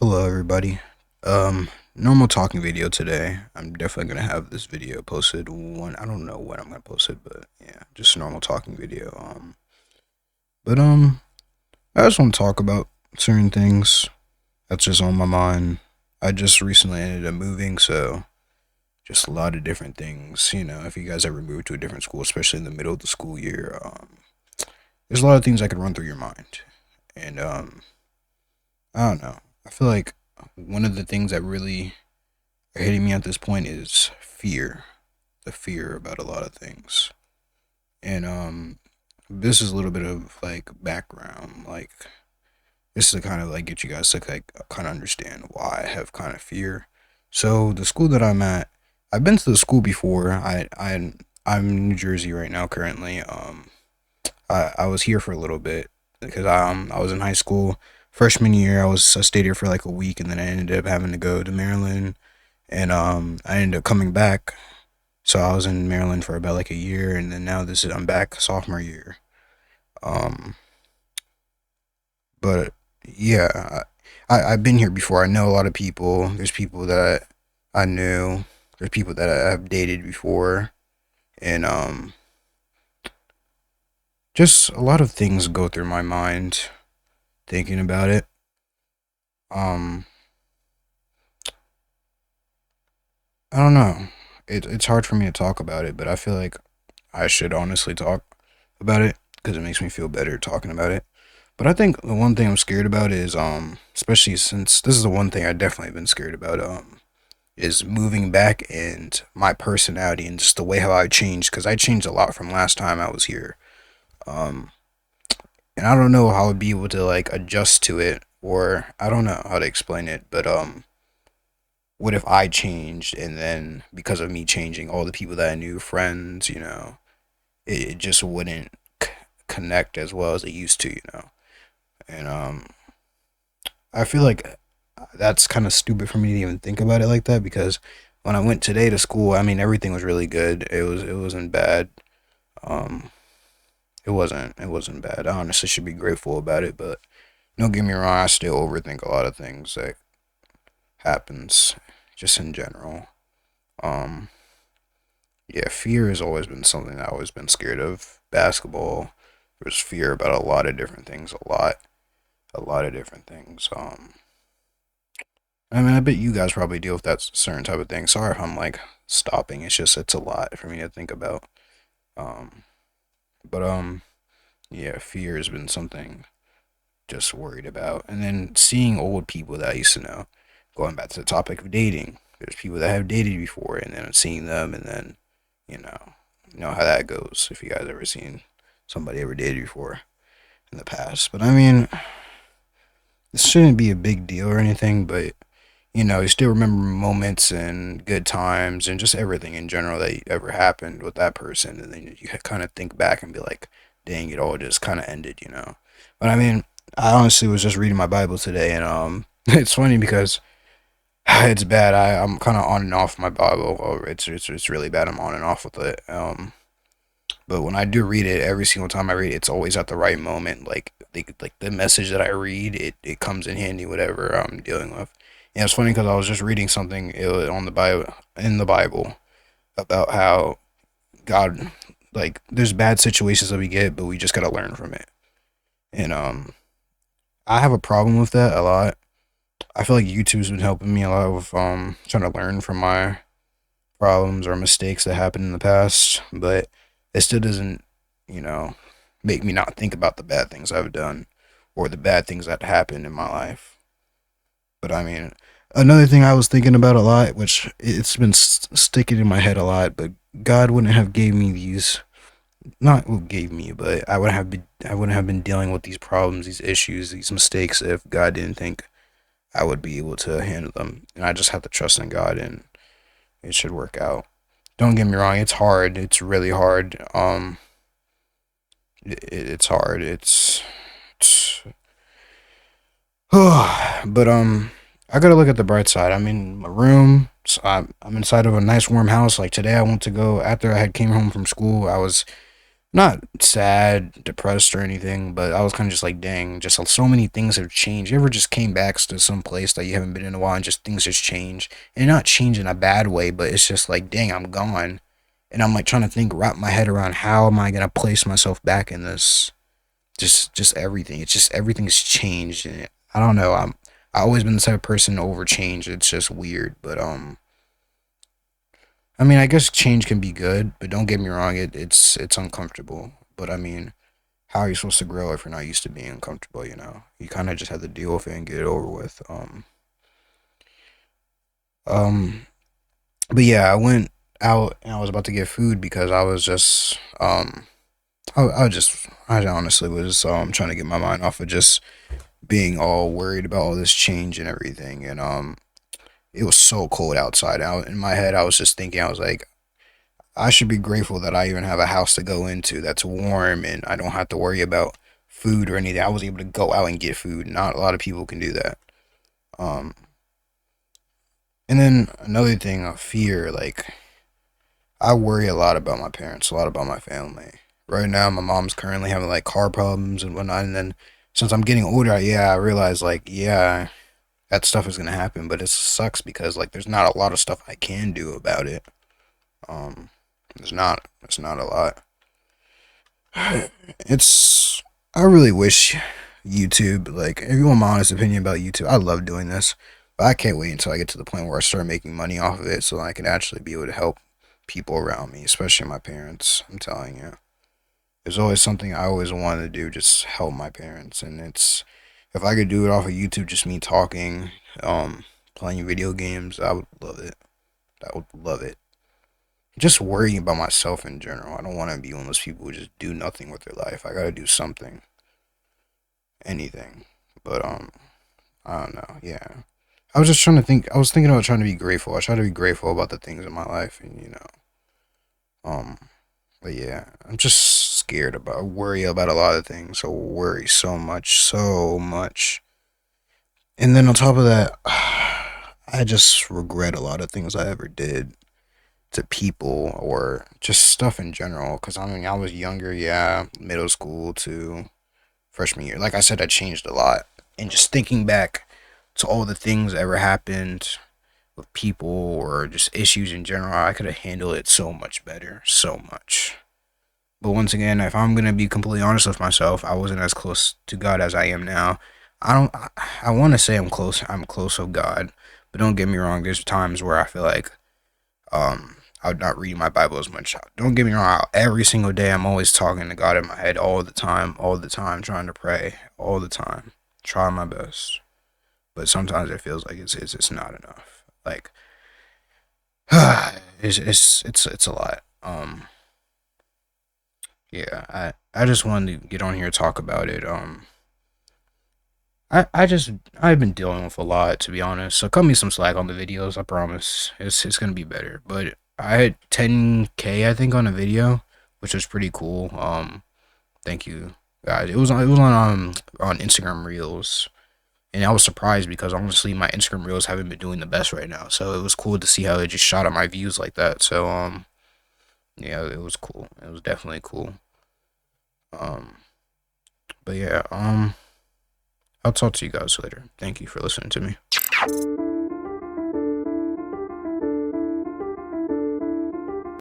Hello, everybody. Normal talking video today. I'm definitely gonna have this video posted. I don't know when I'm gonna post it, but yeah, just a normal talking video. But I just want to talk about certain things that's just on my mind. I just recently ended up moving, so just a lot of different things. If you guys ever moved to a different school, especially in the middle of the school year, there's a lot of things that could run through your mind, and I don't know. I feel like one of the things that really are hitting me at this point is fear. The fear about a lot of things. And this is a little bit of like background, like this to kind of like get you guys to like kind of understand why I have kind of fear. So the school that I'm at, I've been to the school before. I'm in New Jersey right now currently. I was here for a little bit because I was in high school freshman year. I stayed here for like a week, and then I ended up having to go to Maryland, and I ended up coming back. So I was in Maryland for about like a year, and then now this is I'm back sophomore year. Um, but yeah, I've been here before. I know a lot of people. There's people that I knew. There's people that I've dated before, and just a lot of things go through my mind thinking about it. Um, I don't know. It's hard for me to talk about it, but I feel like I should honestly talk about it because it makes me feel better talking about it. But I think the one thing I'm scared about is especially since this is the one thing I definitely been scared about is moving back and my personality and just the way how I changed because I changed a lot from last time I was here. Um and I don't know how I'd be able to like adjust to it, or I don't know how to explain it, but what if I changed and then because of me changing, all the people that I knew, friends, it just wouldn't connect as well as it used to. And I feel like that's kind of stupid for me to even think about it like that because when I went today to school, I mean everything was really good. It wasn't bad. Um, it wasn't bad. I honestly should be grateful about it, but don't get me wrong, I still overthink a lot of things that happens just in general. Um, yeah, fear has always been something I've always been scared of. Basketball, there's fear about a lot of different things, a lot of different things. I mean, I bet you guys probably deal with that certain type of thing. Sorry if I'm like stopping. It's a lot for me to think about. Um, but yeah, fear has been something just worried about. And then seeing old people that I used to know, going back to the topic of dating. There's people that have dated before, and then seeing them, and then you know, you know how that goes. If you guys ever seen somebody ever dated before in the past, but I mean, this shouldn't be a big deal or anything, but you still remember moments and good times and just everything in general that ever happened with that person. And then you kind of think back and be like, dang, it all just kind of ended. But I mean, I honestly was just reading my Bible today, and it's funny because it's bad. I'm kind of on and off my Bible. Or it's really bad. I'm on and off with it. But when I do read it, every single time I read it, it's always at the right moment. Like the message that I read, it comes in handy whatever I'm dealing with. And it's funny because I was just reading something on the Bible in the Bible about how God, like, there's bad situations that we get, but we just gotta learn from it. And I have a problem with that a lot. I feel like YouTube's been helping me a lot with trying to learn from my problems or mistakes that happened in the past, but it still doesn't, you know, make me not think about the bad things I've done or the bad things that happened in my life. But I mean, another thing I was thinking about a lot, which it's been sticking in my head a lot, but God wouldn't have gave me these, not what gave me, but I wouldn't have been dealing with these problems, these issues, these mistakes if God didn't think I would be able to handle them. And I just have to trust in God, and it should work out. Don't get me wrong, it's hard. It's really hard. It's hard. It's but I gotta look at the bright side. I'm in my room. So I'm inside of a nice warm house. Like today, I went to go after I had came home from school. I was not sad, depressed or anything, but I was kind of just like, dang, just so many things have changed. You ever just came back to some place that you haven't been in a while and just things just change? And not change in a bad way, but it's just like, dang, I'm gone. And I'm like trying to think, wrap my head around how am I gonna place myself back in this? Just everything. It's just everything's changed, and I don't know. I always been the type of person to over change. It's just weird, but I mean, I guess change can be good, but don't get me wrong. It's uncomfortable, but I mean, how are you supposed to grow if you're not used to being uncomfortable? You kind of just have to deal with it and get it over with. Um, but yeah, I went out and I was about to get food because I was just I honestly was trying to get my mind off of just being all worried about all this change and everything, and it was so cold outside. Out in my head, I was just thinking, I was like, I should be grateful that I even have a house to go into that's warm and I don't have to worry about food or anything. I was able to go out and get food. Not a lot of people can do that. Um, and then another thing, fear. Like I worry a lot about my parents, a lot about my family. Right now, my mom's currently having like car problems and whatnot. And then since I'm getting older, yeah, I realize like, yeah, that stuff is gonna happen. But it sucks because like, there's not a lot of stuff I can do about it. Um, there's not a lot. It's I really wish YouTube, like if you want my honest opinion about YouTube, I love doing this. But I can't wait until I get to the point where I start making money off of it so I can actually be able to help people around me, especially my parents. I'm telling you. There's always something I always wanted to do, just help my parents. And it's if I could do it off of YouTube, just me talking, playing video games, I would love it. I would love it. Just worrying about myself in general. I don't want to be one of those people who just do nothing with their life. I gotta do something, anything. But I don't know. Yeah, I was just trying to think. I was thinking about trying to be grateful. I try to be grateful about the things in my life, and um. But yeah, I'm just scared about. I worry about a lot of things. I worry so much, so much. And then on top of that, I just regret a lot of things I ever did to people or just stuff in general. Because I mean, I was younger, yeah, middle school to freshman year. Like I said, I changed a lot. And just thinking back to all the things that ever happened with people or just issues in general, I could have handled it so much better. So much. But once again, if I'm going to be completely honest with myself, I wasn't as close to God as I am now. I don't, I want to say I'm close of God. But don't get me wrong, there's times where I feel like I would not read my Bible as much. Don't get me wrong. Every single day, I'm always talking to God in my head all the time, trying to pray all the time, trying my best. But sometimes it feels like it's not enough. Like it's a lot. Yeah. I just wanted to get on here and talk about it. I've been dealing with a lot to be honest. So cut me some slack on the videos. I promise it's gonna be better. But I had 10K I think on a video, which was pretty cool. Thank you guys. It was on Instagram Reels, and I was surprised because honestly my Instagram Reels haven't been doing the best right now. So it was cool to see how it just shot up my views like that. So yeah, it was cool. It was definitely cool. Um, but yeah, I'll talk to you guys later. Thank you for listening to me.